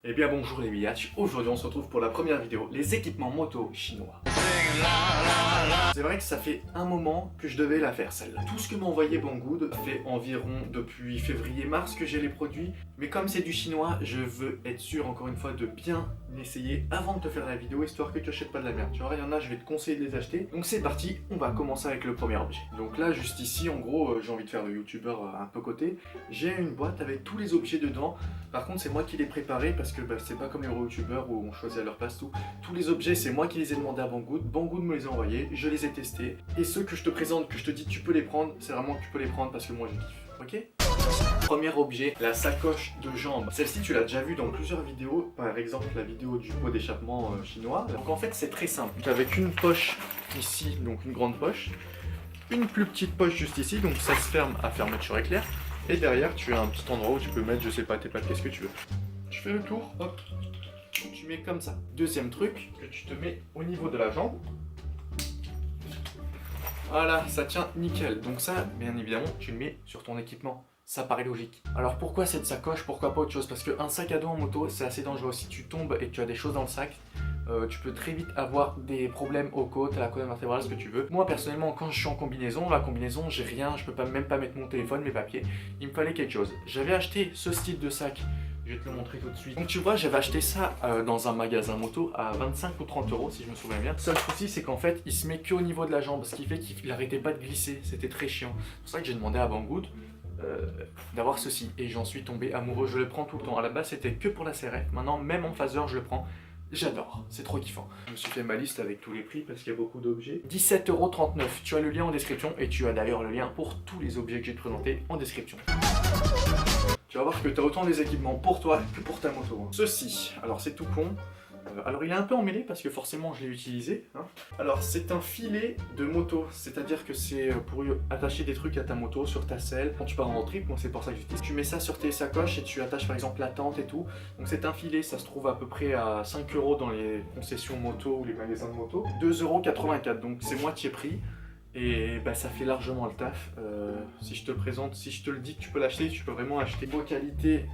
Eh bien bonjour les biatchs, aujourd'hui on se retrouve pour la première vidéo, les équipements moto chinois. C'est vrai que ça fait un moment que je devais la faire celle-là. Tout ce que m'a envoyé Banggood fait environ depuis février-mars que j'ai les produits. Mais comme c'est du chinois, je veux être sûr encore une fois de bien essayer avant de te faire la vidéo, histoire que tu achètes pas de la merde. Tu vois, il y en a, je vais te conseiller de les acheter. Donc c'est parti, on va commencer avec le premier objet. Donc là, juste ici, en gros, j'ai envie de faire le youtubeur un peu côté. J'ai une boîte avec tous les objets dedans. Par contre, c'est moi qui les préparé parce que c'est pas comme les youtubeurs où on choisit à leur place tout. Tous les objets, c'est moi qui les ai demandés à Banggood. Banggood me les a envoyés, je les ai testés. Et ceux que je te présente, que je te dis tu peux les prendre, c'est vraiment que tu peux les prendre parce que moi je kiffe. Ok ? Premier objet, la sacoche de jambes. Celle-ci, tu l'as déjà vue dans plusieurs vidéos, par exemple la vidéo du pot d'échappement chinois. Donc en fait, c'est très simple. Avec une poche ici, donc une grande poche, une plus petite poche juste ici, donc ça se ferme à fermeture éclair. Et derrière, tu as un petit endroit où tu peux mettre, je sais pas, tes pattes, qu'est-ce que tu veux. Tu fais le tour, hop, tu mets comme ça. Deuxième truc, que tu te mets au niveau de la jambe. Voilà, ça tient nickel. Donc ça, bien évidemment, tu le mets sur ton équipement. Ça paraît logique. Alors pourquoi cette sacoche, pourquoi pas autre chose? Parce qu'un sac à dos en moto, c'est assez dangereux. Si tu tombes et que tu as des choses dans le sac, tu peux très vite avoir des problèmes aux côtes, à la colonne vertébrale, ce que tu veux. Moi personnellement, quand je suis en combinaison, la combinaison, j'ai rien, je peux même pas mettre mon téléphone, mes papiers. Il me fallait quelque chose. J'avais acheté ce style de sac. Je vais te le montrer tout de suite. Donc tu vois, j'avais acheté ça dans un magasin moto à 25 ou 30 € si je me souviens bien. Le seul souci, c'est qu'en fait, il se met qu'au niveau de la jambe, ce qui fait qu'il arrêtait pas de glisser. C'était très chiant. C'est pour ça que j'ai demandé à Banggood d'avoir ceci. Et j'en suis tombé amoureux. Je le prends tout le temps. À la base, c'était que pour la CRF. Maintenant, même en phaser, je le prends. J'adore, c'est trop kiffant. Je me suis fait ma liste avec tous les prix parce qu'il y a beaucoup d'objets. 17,39 €. Tu as le lien en description et tu as d'ailleurs le lien pour tous les objets que j'ai présentés en description. Tu vas voir que tu as autant des équipements pour toi que pour ta moto. Ceci, alors c'est tout con. Alors il est un peu emmêlé parce que forcément je l'ai utilisé. Hein. Alors c'est un filet de moto, c'est-à-dire que c'est pour attacher des trucs à ta moto sur ta selle. Quand tu pars en road trip, moi c'est pour ça que j'utilise. Tu mets ça sur tes sacoches et tu attaches par exemple la tente et tout. Donc c'est un filet, ça se trouve à peu près à 5 € dans les concessions moto ou les magasins de moto. 2,84 €, donc c'est moitié prix. Et bah, ça fait largement le taf. Si je te le présente, si je te le dis que tu peux l'acheter, tu peux vraiment acheter. Niveau qualité,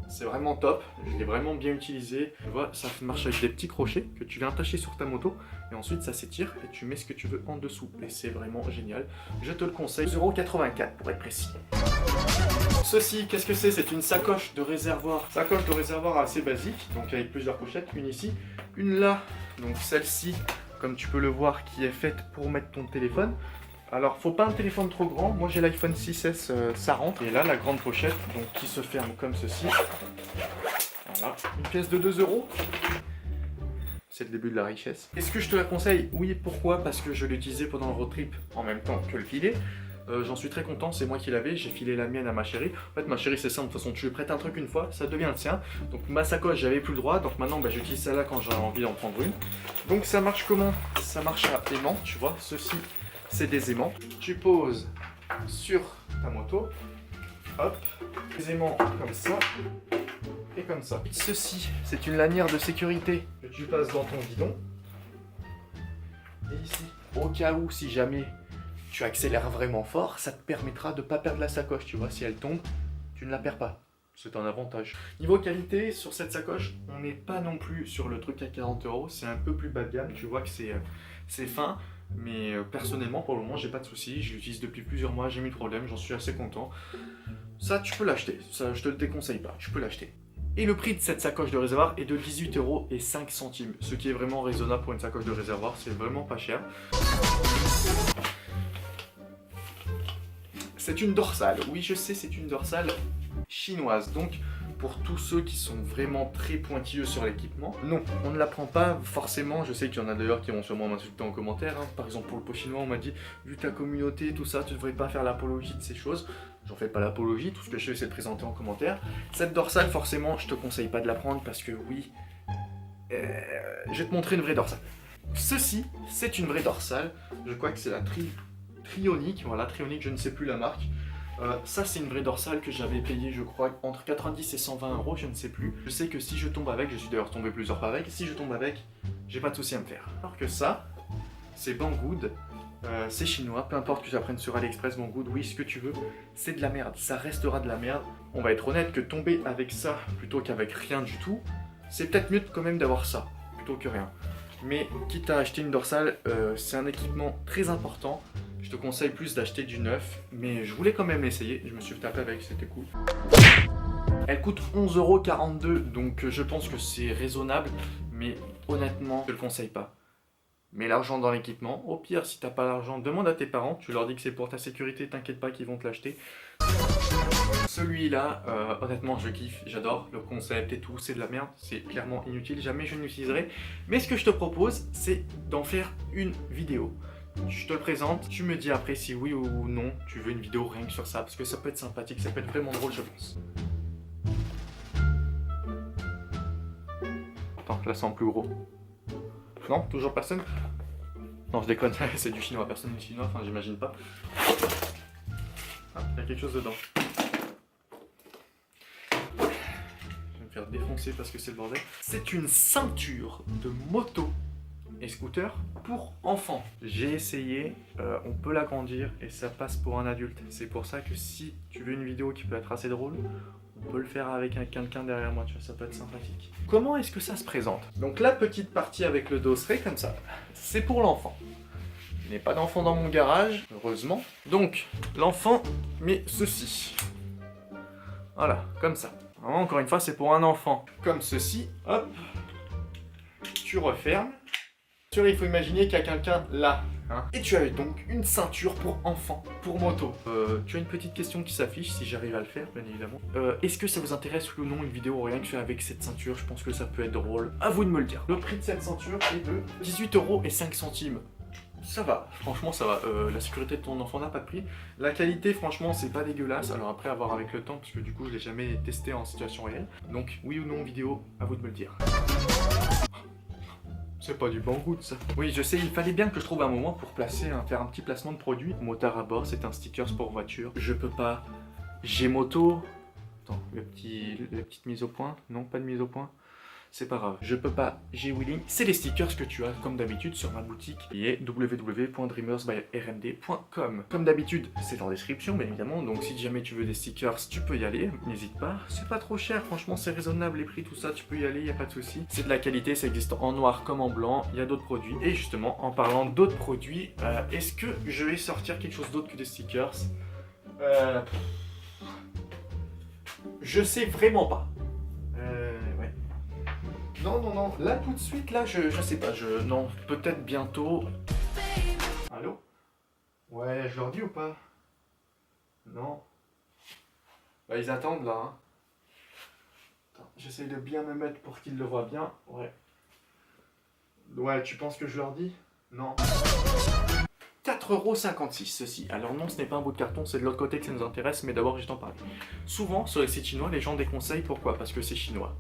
c'est vraiment top. Je l'ai vraiment bien utilisé. Tu vois, ça marche avec des petits crochets que tu viens attacher sur ta moto. Et ensuite, ça s'étire et tu mets ce que tu veux en dessous. Et c'est vraiment génial. Je te le conseille. 2,84 € pour être précis. Ceci, qu'est-ce que c'est? C'est une sacoche de réservoir. Sacoche de réservoir assez basique. Donc avec plusieurs pochettes. Une ici, une là. Donc celle-ci, comme tu peux le voir, qui est faite pour mettre ton téléphone. Alors, faut pas un téléphone trop grand. Moi, j'ai l'iPhone 6S, ça rentre. Et là, la grande pochette, donc qui se ferme comme ceci. Voilà, une pièce de 2 €. C'est le début de la richesse. Est-ce que je te la conseille? Oui, pourquoi? Parce que je l'ai utilisé pendant le road trip en même temps que le filet. J'en suis très content, c'est moi qui l'avais, j'ai filé la mienne à ma chérie. En fait, ma chérie, c'est simple, de toute façon, tu lui prêtes un truc une fois, ça devient le sien. Donc ma sacoche, j'avais plus le droit, donc maintenant, j'utilise celle-là quand j'ai envie d'en prendre une. Donc ça marche comment? Ça marche à aimant, tu vois, ceci, c'est des aimants. Tu poses sur ta moto, hop, des aimants comme ça et comme ça. Ceci, c'est une lanière de sécurité que tu passes dans ton guidon. Et ici, au cas où, si jamais tu accélères vraiment fort, ça te permettra de ne pas perdre la sacoche, tu vois, si elle tombe, tu ne la perds pas. C'est un avantage. Niveau qualité, sur cette sacoche, on n'est pas non plus sur le truc à 40 €, c'est un peu plus bas de gamme, tu vois que c'est fin, mais personnellement, pour le moment, j'ai pas de soucis, je l'utilise depuis plusieurs mois, j'ai mis de problème, j'en suis assez content. Ça, tu peux l'acheter, ça, je te le déconseille pas, tu peux l'acheter. Et le prix de cette sacoche de réservoir est de 18,05 €, ce qui est vraiment raisonnable pour une sacoche de réservoir, c'est vraiment pas cher. C'est une dorsale, oui je sais, c'est une dorsale chinoise. Donc pour tous ceux qui sont vraiment très pointilleux sur l'équipement, non, on ne la prend pas forcément. Je sais qu'il y en a d'ailleurs qui vont sûrement m'insulter en commentaire. Hein. Par exemple pour le pot chinois, on m'a dit, vu ta communauté, tout ça, tu ne devrais pas faire l'apologie de ces choses. J'en fais pas l'apologie, tout ce que je fais c'est de présenter en commentaire. Cette dorsale, forcément, je te conseille pas de la prendre parce que oui, je vais te montrer une vraie dorsale. Ceci, c'est une vraie dorsale. Je crois que c'est la Trionic, voilà, Trionic, je ne sais plus la marque. Ça, c'est une vraie dorsale que j'avais payée, je crois, entre 90 et 120 €, je ne sais plus. Je sais que si je tombe avec, je suis d'ailleurs tombé plusieurs fois avec, si je tombe avec, j'ai pas de souci à me faire. Alors que ça, c'est Banggood, c'est chinois, peu importe que j'apprenne sur AliExpress, Banggood, oui, ce que tu veux, c'est de la merde, ça restera de la merde. On va être honnête que tomber avec ça plutôt qu'avec rien du tout, c'est peut-être mieux quand même d'avoir ça, plutôt que rien. Mais quitte à acheter une dorsale, c'est un équipement très important. Je te conseille plus d'acheter du neuf, mais je voulais quand même l'essayer. Je me suis tapé avec, c'était cool. Elle coûte 11,42 €, donc je pense que c'est raisonnable, mais honnêtement, je ne le conseille pas. Mets l'argent dans l'équipement. Au pire, si t'as pas l'argent, demande à tes parents. Tu leur dis que c'est pour ta sécurité, t'inquiète pas qu'ils vont te l'acheter. Celui-là, honnêtement, je kiffe, j'adore le concept et tout. C'est de la merde, c'est clairement inutile, jamais je ne l'utiliserai. Mais ce que je te propose, c'est d'en faire une vidéo. Je te le présente, tu me dis après si oui ou non tu veux une vidéo rien que sur ça, parce que ça peut être sympathique, ça peut être vraiment drôle, je pense. Attends, je la sens plus gros. Non, toujours personne? Non, je déconne, c'est du chinois, personne du chinois, enfin j'imagine pas. Ah, il y a quelque chose dedans. Je vais me faire défoncer parce que c'est le bordel. C'est une ceinture de moto et scooter pour enfants. J'ai essayé, on peut l'agrandir et ça passe pour un adulte. C'est pour ça que si tu veux une vidéo qui peut être assez drôle, on peut le faire avec quelqu'un derrière moi, tu vois, ça peut être sympathique. Comment est-ce que ça se présente? Donc la petite partie avec le dosseret comme ça, c'est pour l'enfant. Je n'ai pas d'enfant dans mon garage, heureusement. Donc l'enfant met ceci. Voilà, comme ça. Encore une fois, c'est pour un enfant. Comme ceci, hop, tu refermes. Il faut imaginer qu'il y a quelqu'un là. Hein. Et tu as donc une ceinture pour enfants, pour moto. Tu as une petite question qui s'affiche, si j'arrive à le faire, bien évidemment. Est-ce que ça vous intéresse ou non une vidéo rien que avec cette ceinture? Je pense que ça peut être drôle. À vous de me le dire. Le prix de cette ceinture est de 18,05 €. Ça va, franchement ça va. La sécurité de ton enfant n'a pas de prix. La qualité, franchement, c'est pas dégueulasse. Alors après, à voir avec le temps, parce que du coup, je l'ai jamais testé en situation réelle. Donc, oui ou non vidéo, à vous de me le dire. C'est pas du Banggood ça. Oui, je sais, il fallait bien que je trouve un moment pour placer, faire un petit placement de produit. Motard à bord, c'est un sticker pour voiture. Je peux pas. J'ai moto. Attends, la petite mise au point. Non, pas de mise au point. C'est pas grave. Je peux pas. J'ai Wheeling. C'est les stickers que tu as, comme d'habitude, sur ma boutique qui est www.dreamersbyrmd.com. Comme d'habitude, c'est en description, bien évidemment. Donc si jamais tu veux des stickers, tu peux y aller. N'hésite pas. C'est pas trop cher, franchement, c'est raisonnable les prix, tout ça. Tu peux y aller, y a pas de souci. C'est de la qualité, ça existe en noir comme en blanc. Il y a d'autres produits. Et justement, en parlant d'autres produits, est-ce que je vais sortir quelque chose d'autre que des stickers? Je sais vraiment pas. Ouais. Non, là tout de suite, là, je sais pas, non, peut-être bientôt. Allô? Ouais, je leur dis ou pas? Non. Bah, ils attendent là, hein. Attends, j'essaye de bien me mettre pour qu'ils le voient bien, ouais. Ouais, tu penses que je leur dis? Non. 4,56 € ceci. Alors non, ce n'est pas un bout de carton, c'est de l'autre côté que ça nous intéresse, mais d'abord je t'en parle. Souvent, sur les sites chinois, les gens déconseillent, pourquoi? Parce que c'est chinois.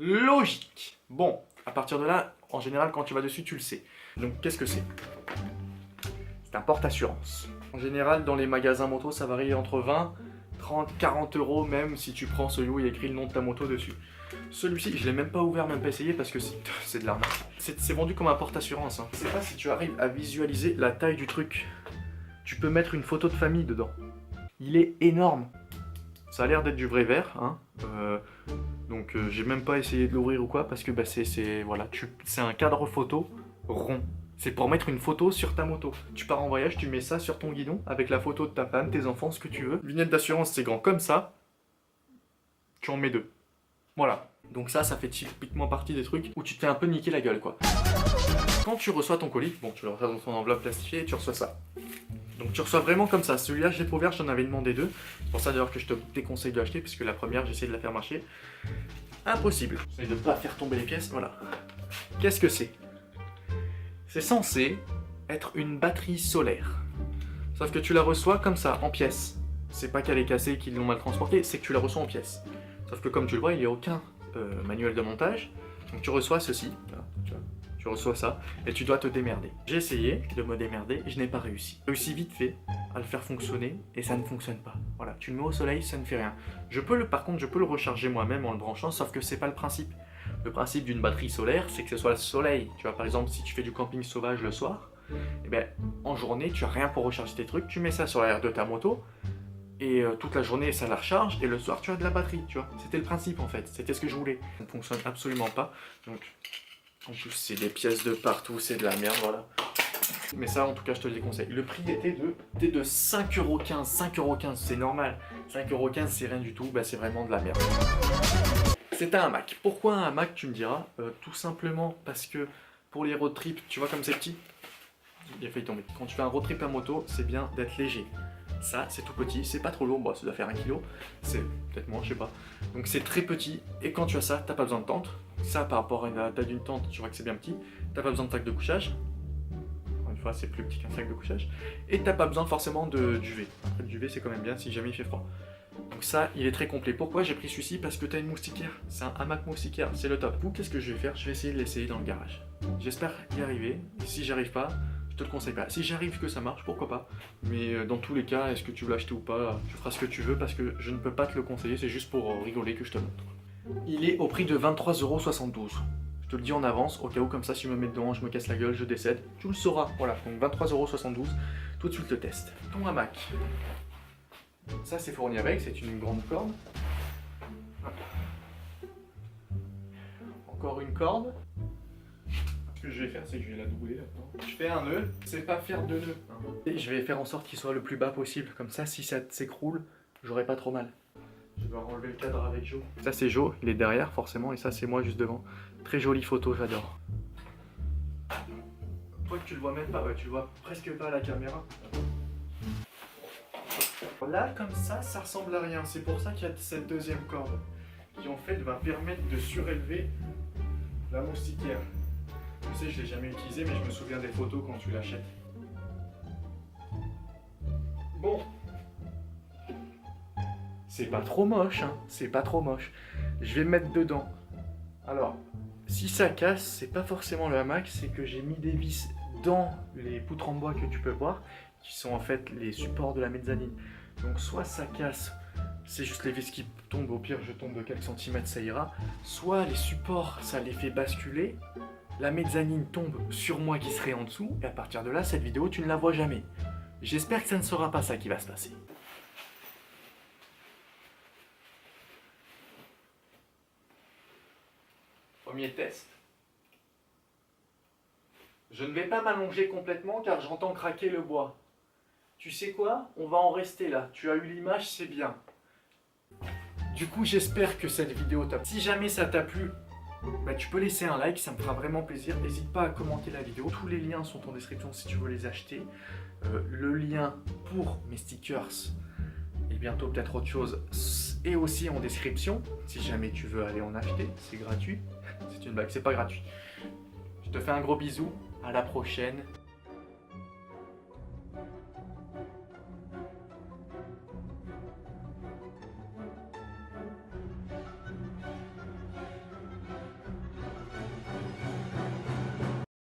Logique. Bon, à partir de là, en général, quand tu vas dessus, tu le sais. Donc, qu'est-ce que c'est? C'est un porte-assurance. En général, dans les magasins moto, ça varie entre 20, 30, 40 € même si tu prends celui où il y a écrit le nom de ta moto dessus. Celui-ci, je l'ai même pas ouvert, même pas essayé parce que c'est de l'arnaque. C'est vendu comme un porte-assurance. Hein. Je sais pas si tu arrives à visualiser la taille du truc. Tu peux mettre une photo de famille dedans. Il est énorme. Ça a l'air d'être du vrai verre, hein. Donc j'ai même pas essayé de l'ouvrir ou quoi parce que bah, c'est un cadre photo rond. C'est pour mettre une photo sur ta moto. Tu pars en voyage, tu mets ça sur ton guidon avec la photo de ta femme, tes enfants, ce que tu veux. Vignette d'assurance, c'est grand comme ça. Tu en mets deux. Voilà. Donc ça fait typiquement partie des trucs où tu t'es un peu niqué la gueule, quoi. Quand tu reçois ton colis, bon, tu le reçois dans ton enveloppe plastifiée et tu reçois ça. Donc tu reçois vraiment comme ça. Celui-là, je l'ai pas ouvert, j'en avais demandé deux. C'est pour ça d'ailleurs que je te déconseille de l'acheter, puisque la première, j'ai essayé de la faire marcher. Impossible. J'essaie de ne pas faire tomber les pièces, voilà. Qu'est-ce que c'est? C'est censé être une batterie solaire. Sauf que tu la reçois comme ça, en pièces. C'est pas qu'elle est cassée, qu'ils l'ont mal transportée, c'est que tu la reçois en pièces. Sauf que comme tu le vois, il n'y a aucun manuel de montage. Donc tu reçois ceci, là, tu reçois ça, et tu dois te démerder. J'ai essayé de me démerder, je n'ai pas réussi. J'ai réussi vite fait à le faire fonctionner, et ça ne fonctionne pas. Voilà, tu le mets au soleil, ça ne fait rien. Par contre, je peux le recharger moi-même en le branchant, sauf que c'est pas le principe. Le principe d'une batterie solaire, c'est que ce soit le soleil. Tu vois, par exemple, si tu fais du camping sauvage le soir, eh ben, en journée, tu n'as rien pour recharger tes trucs, tu mets ça sur l'arrière de ta moto, et toute la journée ça la recharge et le soir tu as de la batterie, tu vois. C'était le principe en fait, c'était ce que je voulais. Ça ne fonctionne absolument pas, donc en plus c'est des pièces de partout, c'est de la merde, voilà. Mais ça en tout cas je te le déconseille. Le prix était de 5,15€, 5,15€, c'est normal. 5,15€ c'est rien du tout, bah c'est vraiment de la merde. C'est un hamac. Pourquoi un hamac tu me diras? Tout simplement parce que pour les road trips, tu vois comme c'est petit? Il a failli tomber. Quand tu fais un road trip à moto, c'est bien d'être léger. Ça, c'est tout petit, c'est pas trop lourd, bon, ça doit faire 1 kg, c'est peut-être moins, je sais pas. Donc c'est très petit, et quand tu as ça, t'as pas besoin de tente. Ça, par rapport à la taille d'une tente, tu vois que c'est bien petit. T'as pas besoin de sac de couchage. Encore une fois, c'est plus petit qu'un sac de couchage. Et t'as pas besoin forcément de duvet. Après, le duvet, c'est quand même bien si jamais il fait froid. Donc ça, il est très complet. Pourquoi j'ai pris celui-ci? Parce que t'as une moustiquaire. C'est un hamac moustiquaire, c'est le top. Vous, qu'est-ce que je vais faire? Je vais essayer de l'essayer dans le garage. J'espère y arriver. Si j'y arrive pas, je te le conseille pas. Si j'arrive que ça marche, pourquoi pas. Mais dans tous les cas, est-ce que tu veux l'acheter ou pas? Tu feras ce que tu veux parce que je ne peux pas te le conseiller. C'est juste pour rigoler que je te montre. Il est au prix de 23,72€. Je te le dis en avance, au cas où comme ça, si je me mets dedans, je me casse la gueule, je décède. Tu le sauras. Voilà, donc 23,72€. Tout de suite le test. Ton hamac. Ça c'est fourni avec, c'est une grande corde. Encore une corde. Ce que je vais faire, c'est que je vais la doubler là-dedans. Je fais un nœud, c'est pas faire deux nœuds. Et je vais faire en sorte qu'il soit le plus bas possible. Comme ça, si ça s'écroule, j'aurai pas trop mal. Je vais enlever le cadre avec Joe. Ça c'est Joe, il est derrière forcément, et ça c'est moi juste devant. Très jolie photo, j'adore. Toi tu le vois même pas, ouais, tu le vois presque pas à la caméra. Là, comme ça ressemble à rien. C'est pour ça qu'il y a cette deuxième corde qui en fait va permettre de surélever la moustiquaire. Tu sais, je l'ai jamais utilisé, mais je me souviens des photos quand tu l'achètes. Bon, c'est pas trop moche, hein. C'est pas trop moche. Je vais le mettre dedans. Alors, si ça casse, c'est pas forcément le hamac, c'est que j'ai mis des vis dans les poutres en bois que tu peux voir, qui sont en fait les supports de la mezzanine. Donc soit ça casse, c'est juste les vis qui tombent, au pire je tombe de quelques centimètres, ça ira. Soit les supports, ça les fait basculer, la mezzanine tombe sur moi qui serai en dessous, et à partir de là, cette vidéo, tu ne la vois jamais. J'espère que ça ne sera pas ça qui va se passer. Premier test. Je ne vais pas m'allonger complètement car j'entends craquer le bois. Tu sais quoi? On va en rester là. Tu as eu l'image, c'est bien. Du coup, j'espère que cette vidéo t'a plu. Si jamais ça t'a plu, bah, tu peux laisser un like, ça me fera vraiment plaisir. N'hésite pas à commenter la vidéo. Tous les liens sont en description si tu veux les acheter. Le lien pour mes stickers et bientôt peut-être autre chose est aussi en description. Si jamais tu veux aller en acheter, c'est gratuit. C'est une blague, c'est pas gratuit. Je te fais un gros bisou. À la prochaine.